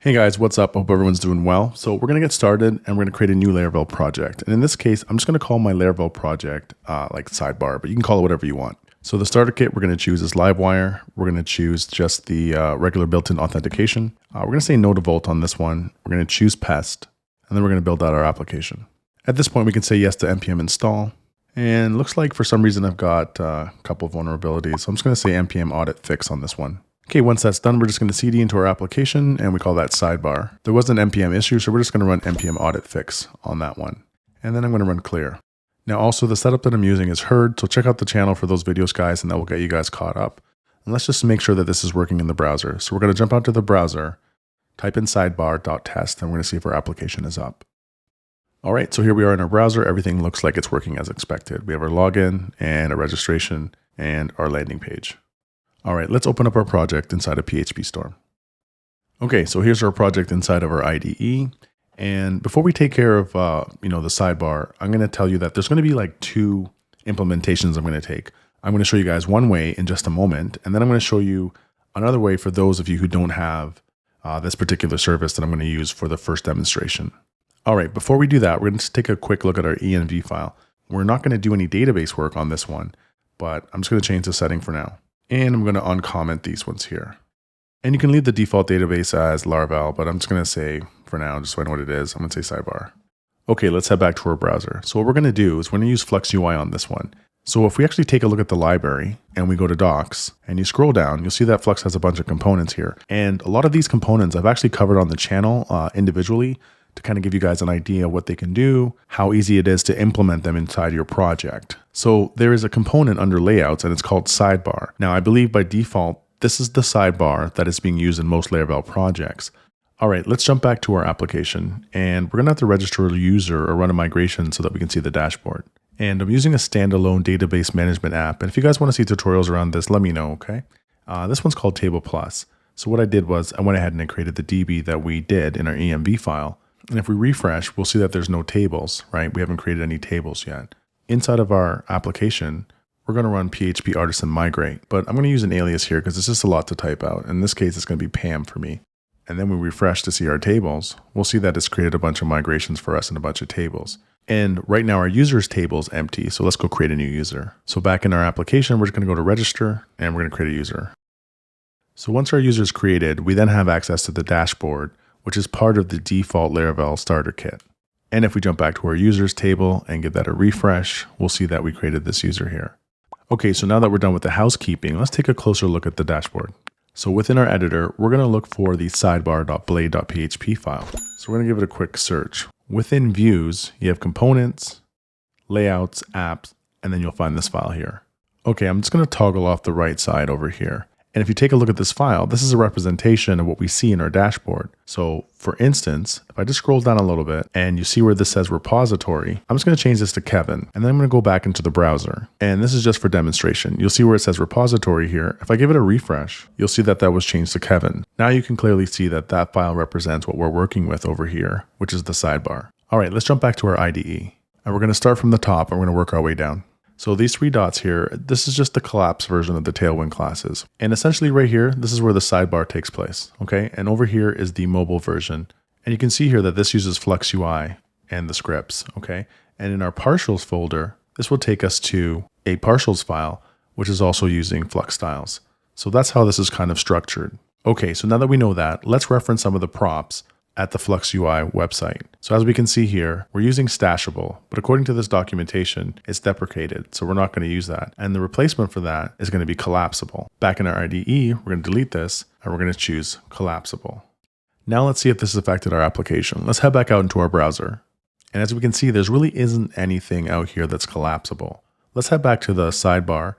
Hey guys, what's up? Hope everyone's doing well. So we're going to get started and we're going to create a new Laravel project. And in this case, I'm just going to call my Laravel project like Sidebar, but you can call it whatever you want. So the starter kit we're going to choose is Livewire. We're going to choose just the regular built-in authentication. We're going to say no to Vault on this one. We're going to choose Pest, and then we're going to build out our application. At this point, we can say yes to npm install. And looks like for some reason I've got a couple of vulnerabilities. So I'm just going to say npm audit fix on this one. Okay, once that's done, we're just going to cd into our application and we call that Sidebar. There was an npm issue, so we're just going to run npm audit fix on that one. And then I'm going to run clear. Now also the setup that I'm using is Herd, so check out the channel for those videos guys and that will get you guys caught up. And let's just make sure that this is working in the browser. So we're going to jump out to the browser, type in sidebar.test, and we're going to see if our application is up. All right, so here we are in our browser. Everything looks like it's working as expected. We have our login and a registration and our landing page. All right, let's open up our project inside of PHP Storm. Okay, so here's our project inside of our IDE. And before we take care of, the sidebar, I'm going to tell you that there's going to be like two implementations I'm going to take. I'm going to show you guys one way in just a moment, and then I'm going to show you another way for those of you who don't have this particular service that I'm going to use for the first demonstration. All right, before we do that, we're going to take a quick look at our env file. We're not going to do any database work on this one, but I'm just going to change the setting for now. And I'm going to uncomment these ones here. And you can leave the default database as Laravel, but I'm just going to say, for now, just so I know what it is, I'm going to say Sidebar. Okay, let's head back to our browser. So what we're going to do is we're going to use Flux UI on this one. So if we actually take a look at the library and we go to docs and you scroll down, you'll see that Flux has a bunch of components here. And a lot of these components I've actually covered on the channel individually to kind of give you guys an idea what they can do, how easy it is to implement them inside your project. So there is a component under layouts and it's called Sidebar. Now I believe by default, this is the sidebar that is being used in most Laravel projects. All right, let's jump back to our application and we're gonna have to register a user or run a migration so that we can see the dashboard. And I'm using a standalone database management app. And if you guys wanna see tutorials around this, let me know, okay? This one's called Table Plus. So what I did was I went ahead and I created the DB that we did in our env file. And if we refresh, we'll see that there's no tables, right? We haven't created any tables yet. Inside of our application, we're going to run PHP artisan migrate, but I'm going to use an alias here because it's just a lot to type out. In this case, it's going to be Pam for me. And then we refresh to see our tables. We'll see that it's created a bunch of migrations for us and a bunch of tables. And right now our users table is empty. So let's go create a new user. So back in our application, we're just going to go to register and we're going to create a user. So once our user is created, we then have access to the dashboard, which is part of the default Laravel starter kit. And if we jump back to our users table and give that a refresh, we'll see that we created this user here. Okay, so now that we're done with the housekeeping, let's take a closer look at the dashboard. So within our editor, we're gonna look for the sidebar.blade.php file. So we're gonna give it a quick search. Within views, you have components, layouts, apps, and then you'll find this file here. Okay, I'm just gonna toggle off the right side over here. And if you take a look at this file, this is a representation of what we see in our dashboard. So for instance, if I just scroll down a little bit and you see where this says repository, I'm just going to change this to Kevin. And then I'm going to go back into the browser. And this is just for demonstration. You'll see where it says repository here. If I give it a refresh, you'll see that that was changed to Kevin. Now you can clearly see that that file represents what we're working with over here, which is the sidebar. All right, let's jump back to our IDE. And we're going to start from the top and we're going to work our way down. So these three dots here, this is just the collapse version of the Tailwind classes. And essentially right here, this is where the sidebar takes place, okay? And over here is the mobile version. And you can see here that this uses Flux UI and the scripts, okay? And in our partials folder, this will take us to a partials file, which is also using Flux styles. So that's how this is kind of structured. Okay, so now that we know that, let's reference some of the props at the Flux UI website. So as we can see here, we're using stashable, but according to this documentation, it's deprecated, so we're not going to use that. And the replacement for that is going to be collapsible. Back in our IDE, we're going to delete this, and we're going to choose collapsible. Now let's see if this has affected our application. Let's head back out into our browser. And as we can see, there's really isn't anything out here that's collapsible. Let's head back to the sidebar,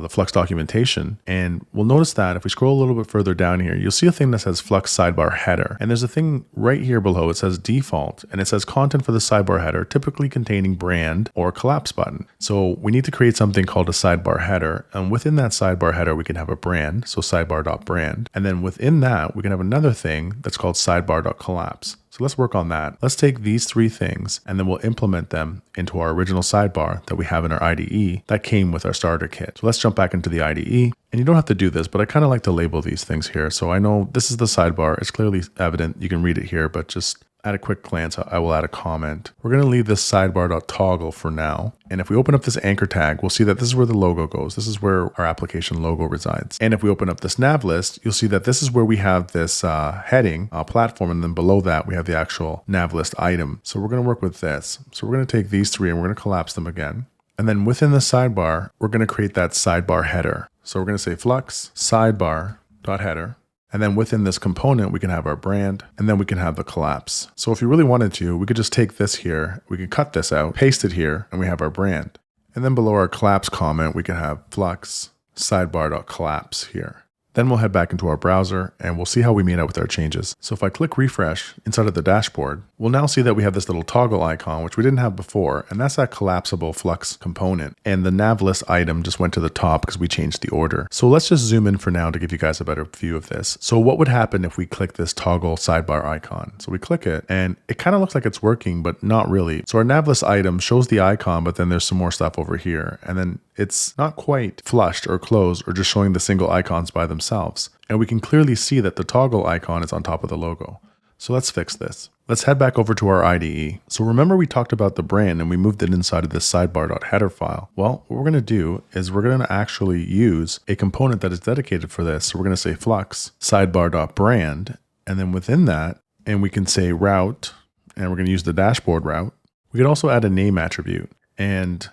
the Flux documentation, and we'll notice that if we scroll a little bit further down here, you'll see a thing that says Flux Sidebar Header. And there's a thing right here below, it says default, and it says content for the sidebar header, typically containing brand or collapse button. So we need to create something called a sidebar header. And within that sidebar header, we can have a brand, so sidebar.brand. And then within that, we can have another thing that's called sidebar.collapse. So let's work on that. Let's take these three things and then we'll implement them into our original sidebar that we have in our IDE that came with our starter kit. So let's jump back into the IDE, and you don't have to do this, but I kind of like to label these things here. So I know this is the sidebar. It's clearly evident. You can read it here, but just at a quick glance, I will add a comment. We're going to leave this sidebar.toggle for now. And if we open up this anchor tag, we'll see that this is where the logo goes. This is where our application logo resides. And if we open up this nav list, you'll see that this is where we have this heading platform. And then below that, we have the actual nav list item. So we're going to work with this. So we're going to take these three and we're going to collapse them again. And then within the sidebar, we're going to create that sidebar header. So we're going to say flux sidebar.header. And then within this component, we can have our brand, and then we can have the collapse. So if you really wanted to, we could just take this here, we could cut this out, paste it here, and we have our brand. And then below our collapse comment, we can have flux sidebar.collapse here. Then we'll head back into our browser and we'll see how we made out with our changes. So if I click refresh inside of the dashboard, we'll now see that we have this little toggle icon, which we didn't have before, and that's that collapsible Flux component. And the nav list item just went to the top because we changed the order. So let's just zoom in for now to give you guys a better view of this. So what would happen if we click this toggle sidebar icon? So we click it and it kind of looks like it's working, but not really. So our nav list item shows the icon, but then there's some more stuff over here. And then it's not quite flushed or closed or just showing the single icons by themselves. And we can clearly see that the toggle icon is on top of the logo. So let's fix this. Let's head back over to our IDE. So remember we talked about the brand and we moved it inside of this sidebar.header file. Well, what we're going to do is we're going to actually use a component that is dedicated for this. So we're going to say flux sidebar.brand. And then within that, and we can say route, and we're going to use the dashboard route. We could also add a name attribute. And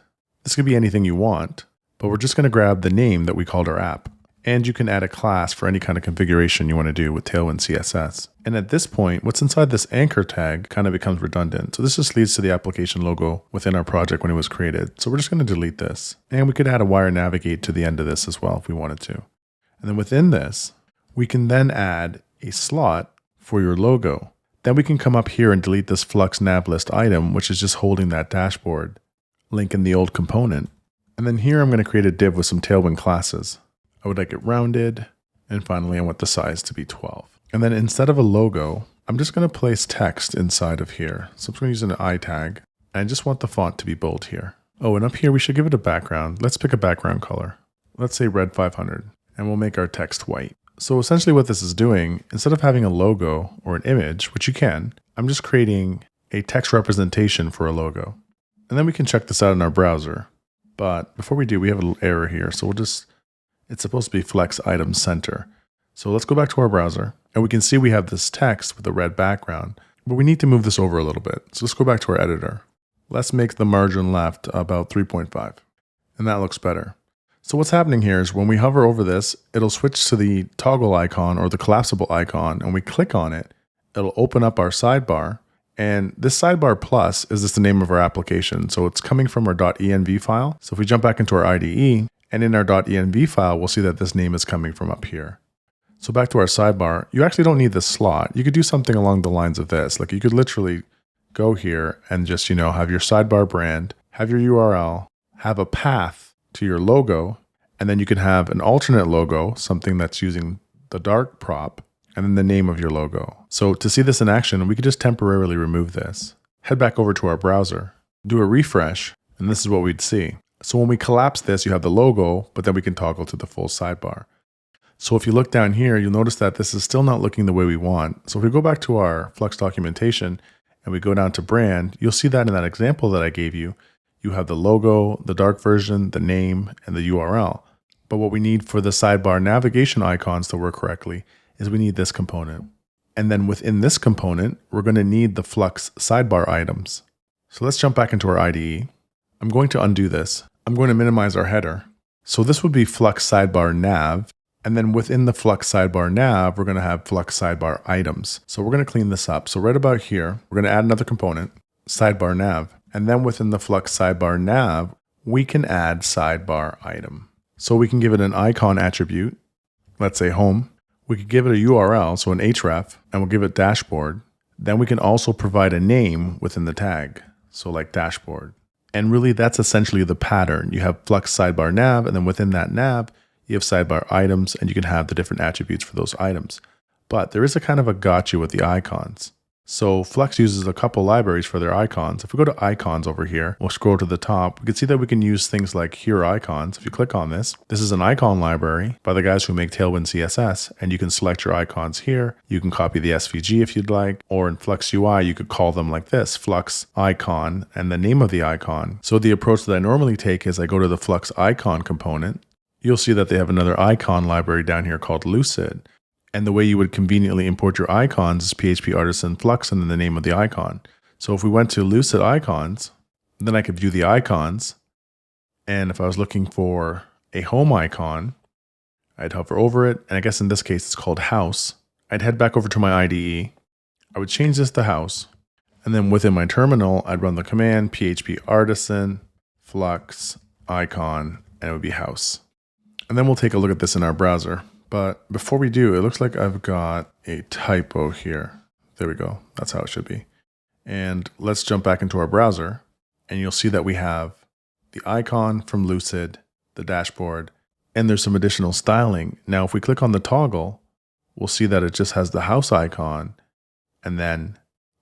this could be anything you want, but we're just going to grab the name that we called our app. And you can add a class for any kind of configuration you want to do with Tailwind CSS. And at this point, what's inside this anchor tag kind of becomes redundant. So this just leads to the application logo within our project when it was created. So we're just going to delete this. And we could add a wire navigate to the end of this as well if we wanted to. And then within this, we can then add a slot for your logo. Then we can come up here and delete this flux nav list item, which is just holding that dashboard link in the old component. And then here I'm going to create a div with some Tailwind classes. I would like it rounded. And finally, I want the size to be 12. And then instead of a logo, I'm just going to place text inside of here. So I'm just going to use an I tag. And I just want the font to be bold here. Oh, and up here, we should give it a background. Let's pick a background color. Let's say red 500. And we'll make our text white. So essentially what this is doing, instead of having a logo or an image, which you can, I'm just creating a text representation for a logo. And then we can check this out in our browser. But before we do, we have a little error here. So it's supposed to be flex item center. So let's go back to our browser and we can see we have this text with a red background, but we need to move this over a little bit. So let's go back to our editor. Let's make the margin left about 3.5 and that looks better. So what's happening here is when we hover over this, it'll switch to the toggle icon or the collapsible icon and we click on it, it'll open up our sidebar. And this sidebar plus is just the name of our application. So it's coming from our .env file. So if we jump back into our IDE and in our .env file, we'll see that this name is coming from up here. So back to our sidebar, you actually don't need this slot. You could do something along the lines of this. Like you could literally go here and just, have your sidebar brand, have your URL, have a path to your logo, and then you can have an alternate logo, something that's using the dark prop, and then the name of your logo. So to see this in action, we could just temporarily remove this. Head back over to our browser, do a refresh, and this is what we'd see. So when we collapse this, you have the logo, but then we can toggle to the full sidebar. So if you look down here, you'll notice that this is still not looking the way we want. So if we go back to our Flux documentation and we go down to brand, you'll see that in that example that I gave you, you have the logo, the dark version, the name, and the URL. But what we need for the sidebar navigation icons to work correctly is we need this component. And then within this component, we're going to need the Flux sidebar items. So let's jump back into our IDE. I'm going to undo this. I'm going to minimize our header. So this would be Flux sidebar nav. And then within the Flux sidebar nav, we're going to have Flux sidebar items. So we're going to clean this up. So right about here, we're going to add another component, sidebar nav. And then within the Flux sidebar nav, we can add sidebar item. So we can give it an icon attribute. Let's say home. We could give it a URL, so an href, and we'll give it dashboard. Then we can also provide a name within the tag, so like dashboard. And really that's essentially the pattern. You have Flux sidebar nav, and then within that nav, you have sidebar items, and you can have the different attributes for those items. But there is a kind of a gotcha with the icons. So Flux uses a couple libraries for their icons. If we go to icons over here, we'll scroll to the top. We can see that we can use things like Here Icons. If you click on this is an icon library by the guys who make Tailwind CSS, and you can select your icons here. You can copy the SVG if you'd like, or in Flux UI, you could call them like this, Flux icon and the name of the icon. So the approach that I normally take is I go to the Flux icon component. You'll see that they have another icon library down here called Lucid. And the way you would conveniently import your icons is PHP Artisan Flux and then the name of the icon. So if we went to Lucid Icons, then I could view the icons. And if I was looking for a home icon, I'd hover over it. And I guess in this case, it's called House. I'd head back over to my IDE. I would change this to House. And then within my terminal, I'd run the command PHP Artisan Flux icon, and it would be House. And then we'll take a look at this in our browser. But before we do, it looks like I've got a typo here. There we go. That's how it should be. And let's jump back into our browser, and you'll see that we have the icon from Lucid, the dashboard, and there's some additional styling. Now, if we click on the toggle, we'll see that it just has the house icon and then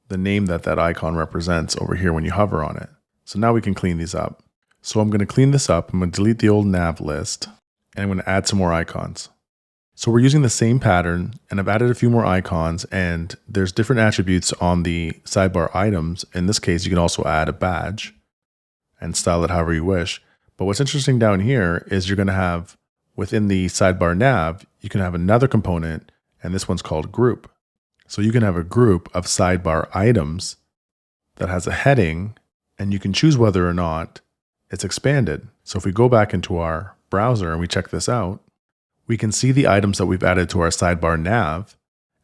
the name that that icon represents over here when you hover on it. So now we can clean these up. So I'm going to clean this up. I'm going to delete the old nav list, and I'm going to add some more icons. So we're using the same pattern, and I've added a few more icons, and there's different attributes on the sidebar items. In this case, you can also add a badge and style it however you wish. But what's interesting down here is you're going to have within the sidebar nav, you can have another component, and this one's called group. So you can have a group of sidebar items that has a heading, and you can choose whether or not it's expanded. So if we go back into our browser and we check this out, we can see the items that we've added to our sidebar nav.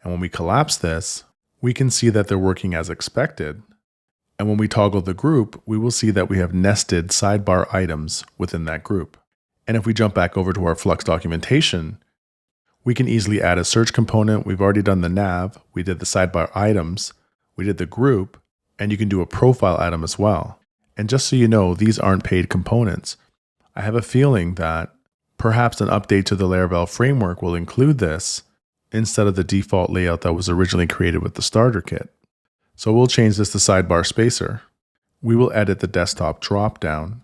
And when we collapse this, we can see that they're working as expected. And when we toggle the group, we will see that we have nested sidebar items within that group. And if we jump back over to our Flux documentation, we can easily add a search component. We've already done the nav. We did the sidebar items. We did the group, and you can do a profile item as well. And just so you know, these aren't paid components. I have a feeling that perhaps an update to the Laravel framework will include this instead of the default layout that was originally created with the starter kit. So we'll change this to sidebar spacer. We will edit the desktop dropdown,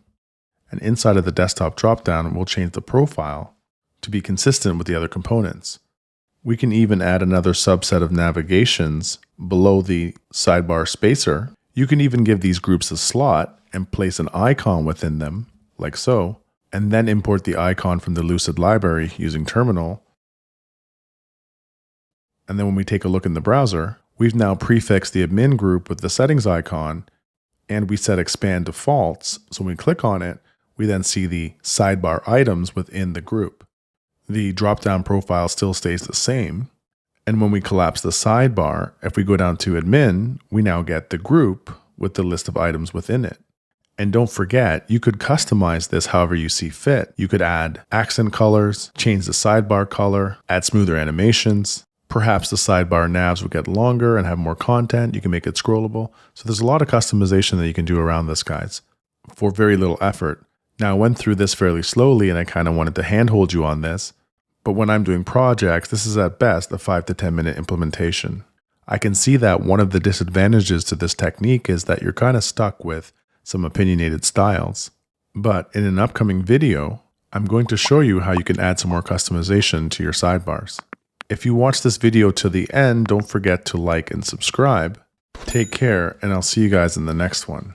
and inside of the desktop dropdown, we'll change the profile to be consistent with the other components. We can even add another subset of navigations below the sidebar spacer. You can even give these groups a slot and place an icon within them, like so, and then import the icon from the Lucid library using terminal. And then when we take a look in the browser, we've now prefixed the admin group with the settings icon, and we set expand to false. So when we click on it, we then see the sidebar items within the group. The drop-down profile still stays the same. And when we collapse the sidebar, if we go down to admin, we now get the group with the list of items within it. And don't forget, you could customize this however you see fit. You could add accent colors, change the sidebar color, add smoother animations. Perhaps the sidebar navs would get longer and have more content. You can make it scrollable. So there's a lot of customization that you can do around this, guys, for very little effort. Now, I went through this fairly slowly, and I kind of wanted to handhold you on this. But when I'm doing projects, this is at best a 5 to 10 minute implementation. I can see that one of the disadvantages to this technique is that you're kind of stuck with some opinionated styles. But in an upcoming video, I'm going to show you how you can add some more customization to your sidebars. If you watch this video to the end, don't forget to like and subscribe. Take care, and I'll see you guys in the next one.